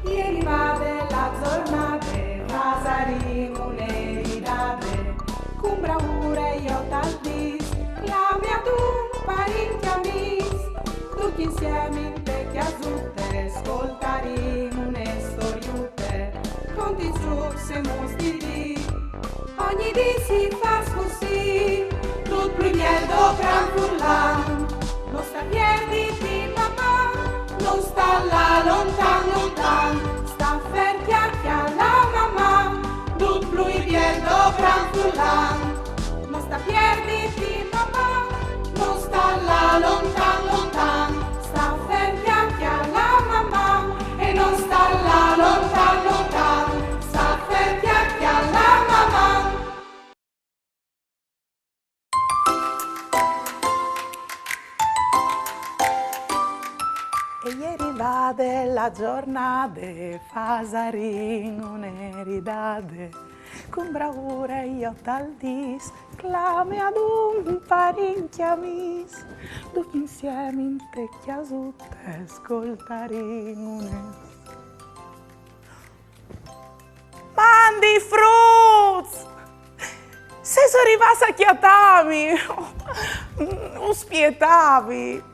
Ieri va della giornata, Vasarino un'eridate, con bravura io tal dis, la mia tu parenti amis, tutti insieme in te chiasutte, ascoltaremo une storiute, conti giù se mostri di, ogni di si fa così, tutto primiero gran furlan, non sta piedi di mamma, non sta là lontan lontan, sta ferti alla mamma, tutto primiero gran furlan, non sta piedi di mamma, non sta là lontan lontan, sta ferti alla mamma e non sta là lontan lontan, sta ferti alla mamma. E ieri va della giornata, Fasarino un'eridade, con bravura io tal dis, clame ad un parenti amis, tutti insieme in te chiasutte, ascoltaremo une. Mandi fruits! Se sono rimasta a chiatami, non spietavi.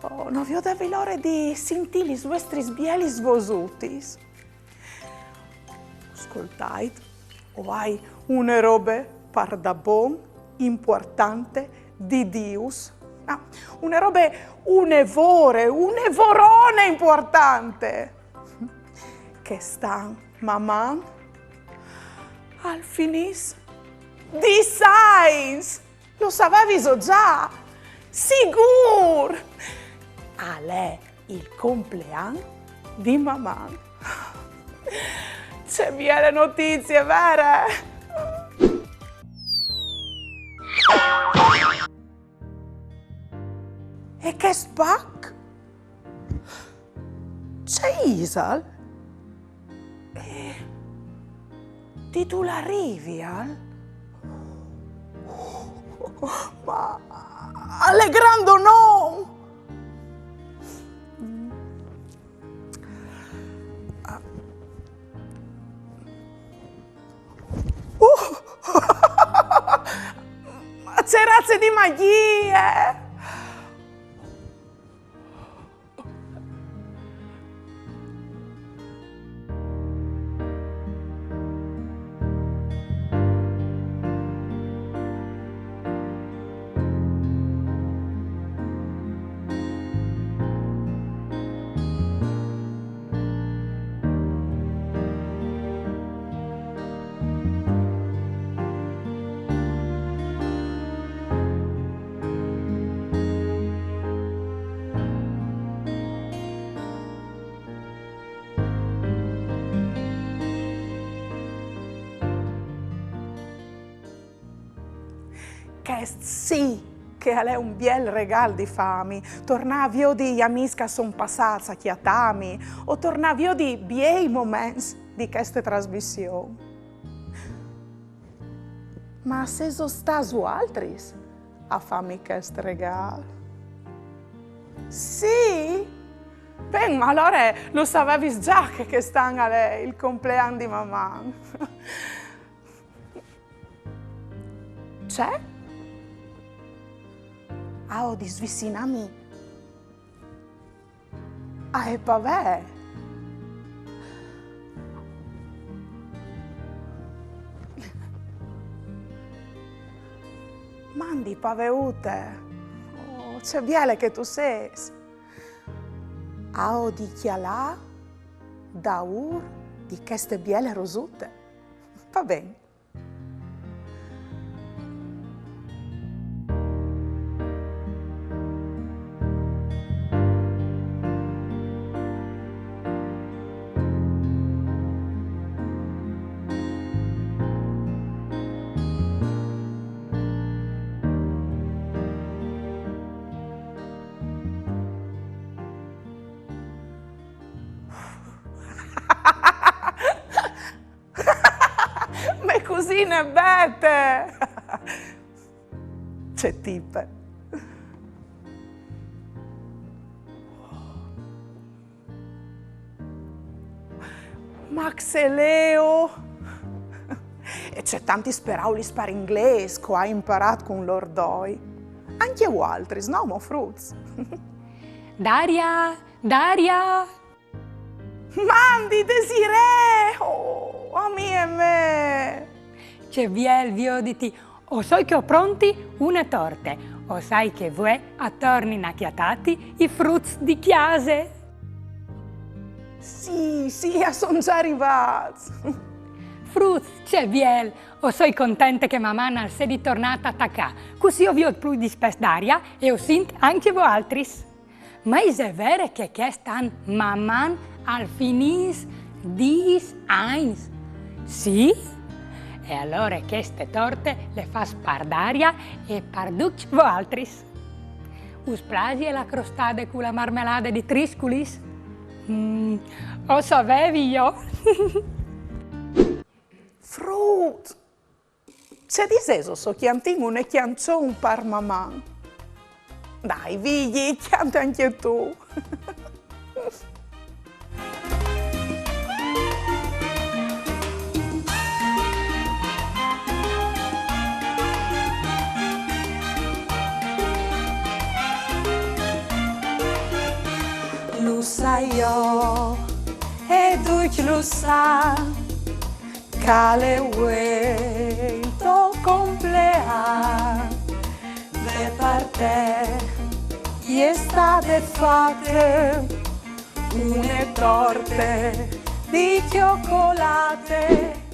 Oh, non vi ho dato l'ora di sentire i vostri sbieli svosutis. Ascoltate, o hai una roba par da bon, importante, di Dius. Ah, una roba un'evorone importante. Che sta mamma al finis di science. Lo sapevi già? Sicuro! È il compleanno di mamma. C'è via le notizie, vere? E che spac? C'è Isal? Di tu l'arrivi, Al? Ma allegrando no! C'è razze di magie! Che sì, che è un bel regalo di fami. Tornavi io di amici che sono passati a chiatami, o tornavi io di bei momenti di queste trasmissioni. Ma se sono stati altri a farmi questo regalo? Sì? Beh, ma allora lo sapevi già che stanno il compleanno di mamma. C'è? Ah, di svicinami. Ah, e vabbè. Mandi paveute. Oh, c'è biele che tu sei. Ah, di chialà, da di queste biele rosute. Va bene. Cosine bete! C'è tipe. Max e Leo. E c'è tanti speraulis per inglese che hai imparato con loro due. Anche altri, no, mo fruz? Daria, Daria! Mandi, Desiree! Oh, a me e me! C'è via il vioditi, o so che ho pronti una torte, o sai che vuoi attorno inacchiatati i frutti di chiase. Sì, sono già arrivati. Frutti, c'è viel, o so contenta che mamma non sia ritornata a tacca, così ho vi ho più di spes d'aria e ho sint anche voi altri. Ma è vero che stan mamma al finis dis eins? Sì? E allora queste torte le fa spar d'aria e parduc voi altri. Us plagi la crostata con la marmelata di trisculis? Lo sapevi io? Frut! Se diseso so chiantingo ne chianciò un par mamma. Dai, vigli, chianta anche tu. Lo sai io, e tu lo sai, cale uè il tuo compleanno, de parte, e state fatte une torte di cioccolate.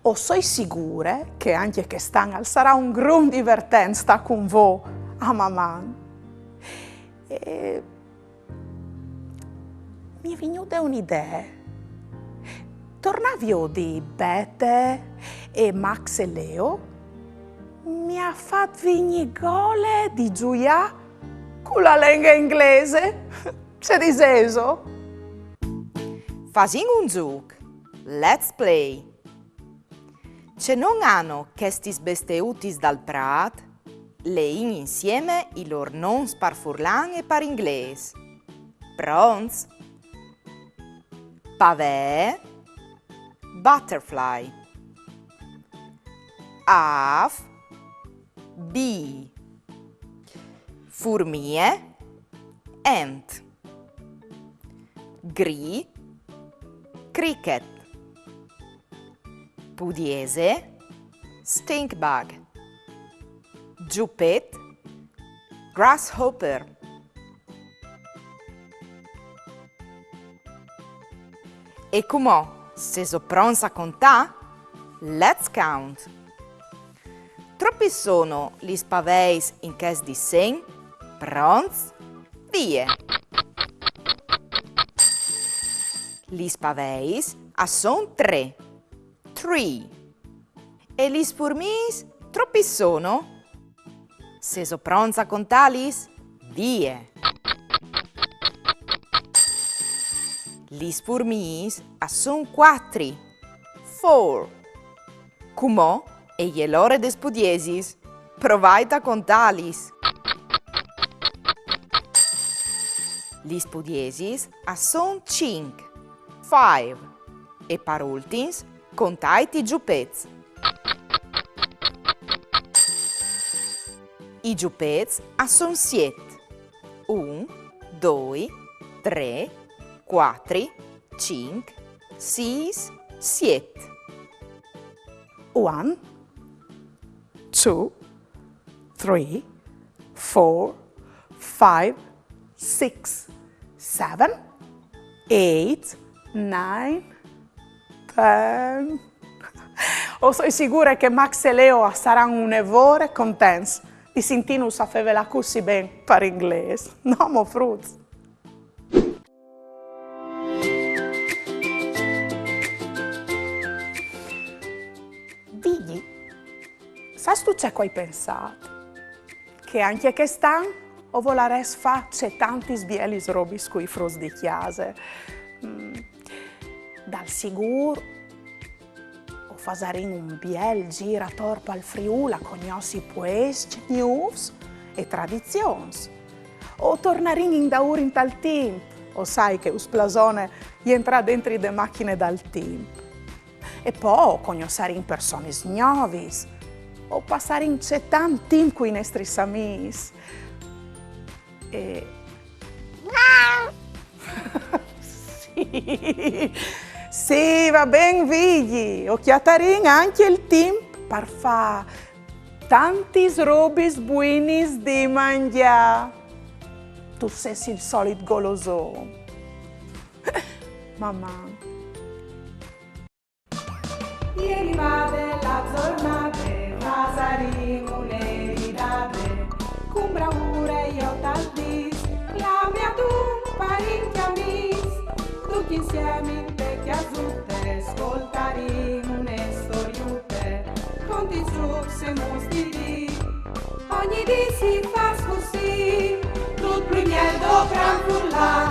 O sei sicura che anche che stanno sarà un gran divertenza con voi a mamma. E mi è venuta un'idea. Tornavi io di Bette e Max e Leo, mi ha fatto venire gole di gioia con la lingua inglese. C'è diseso? Facciamo un gioco. Let's play. Se non hanno questi besteutis dal prat, lein insieme i loro noms par furlan e par inglese. Pronti? Pavé, butterfly. Av, bee. Formiche, ant. Gris, cricket. Pudiese, stinkbug. Jupet, grasshopper. E come se so pronti a contare? Let's count. Troppi sono gli spaveis in questo disegno? Pronti? Via! Gli spaveis sono 3. 3. E gli spurmis troppi sono? Se so pronti a contarli? Via! Gli spurmis sono 4. 4. Come? E gli loro despudiesis? Provate a contarli. Gli spudiesis sono 5. 5. E per ultimi, contate i giupezzi. I giupezzi sono 7. 1, 2, 3, 4, 5, 6, 7. 1, 2, 3, 4, 5, 6, 7, 8, 9, 10. O sono sicura che Max e Leo saranno un'evore contenti di sentirci a fare così bene per inglese. No, mo fruzzi. Digli, sai tu c'è che hai pensato? Che anche quest'anno o voleres fare tanti sbieli robi con i frutti di chiesa. Dal sicuro o fare un biel giratorpo al Friuli con i nostri poesti, news e tradizioni. O tornare in daur in tal tempo, o sai che usplasone entra dentro le macchine dal team. E poi conoscere in persone nuove, o passare in tanto tempo con i nostri amici. Sì, va bene, figli. O chiatarin anche il tempo per fare tanti robe buoni di mangiare. Tu sei il solito goloso. Mamma. Ieri va della giornate, pasaremo le ridate, con bravura io t'aldis, la mia tu parenti amici, tutti insieme in te che azzurre, ascoltaremo le storiute, conti giù se mostri, ogni dì si fa così, tutto il miel do gran frullare.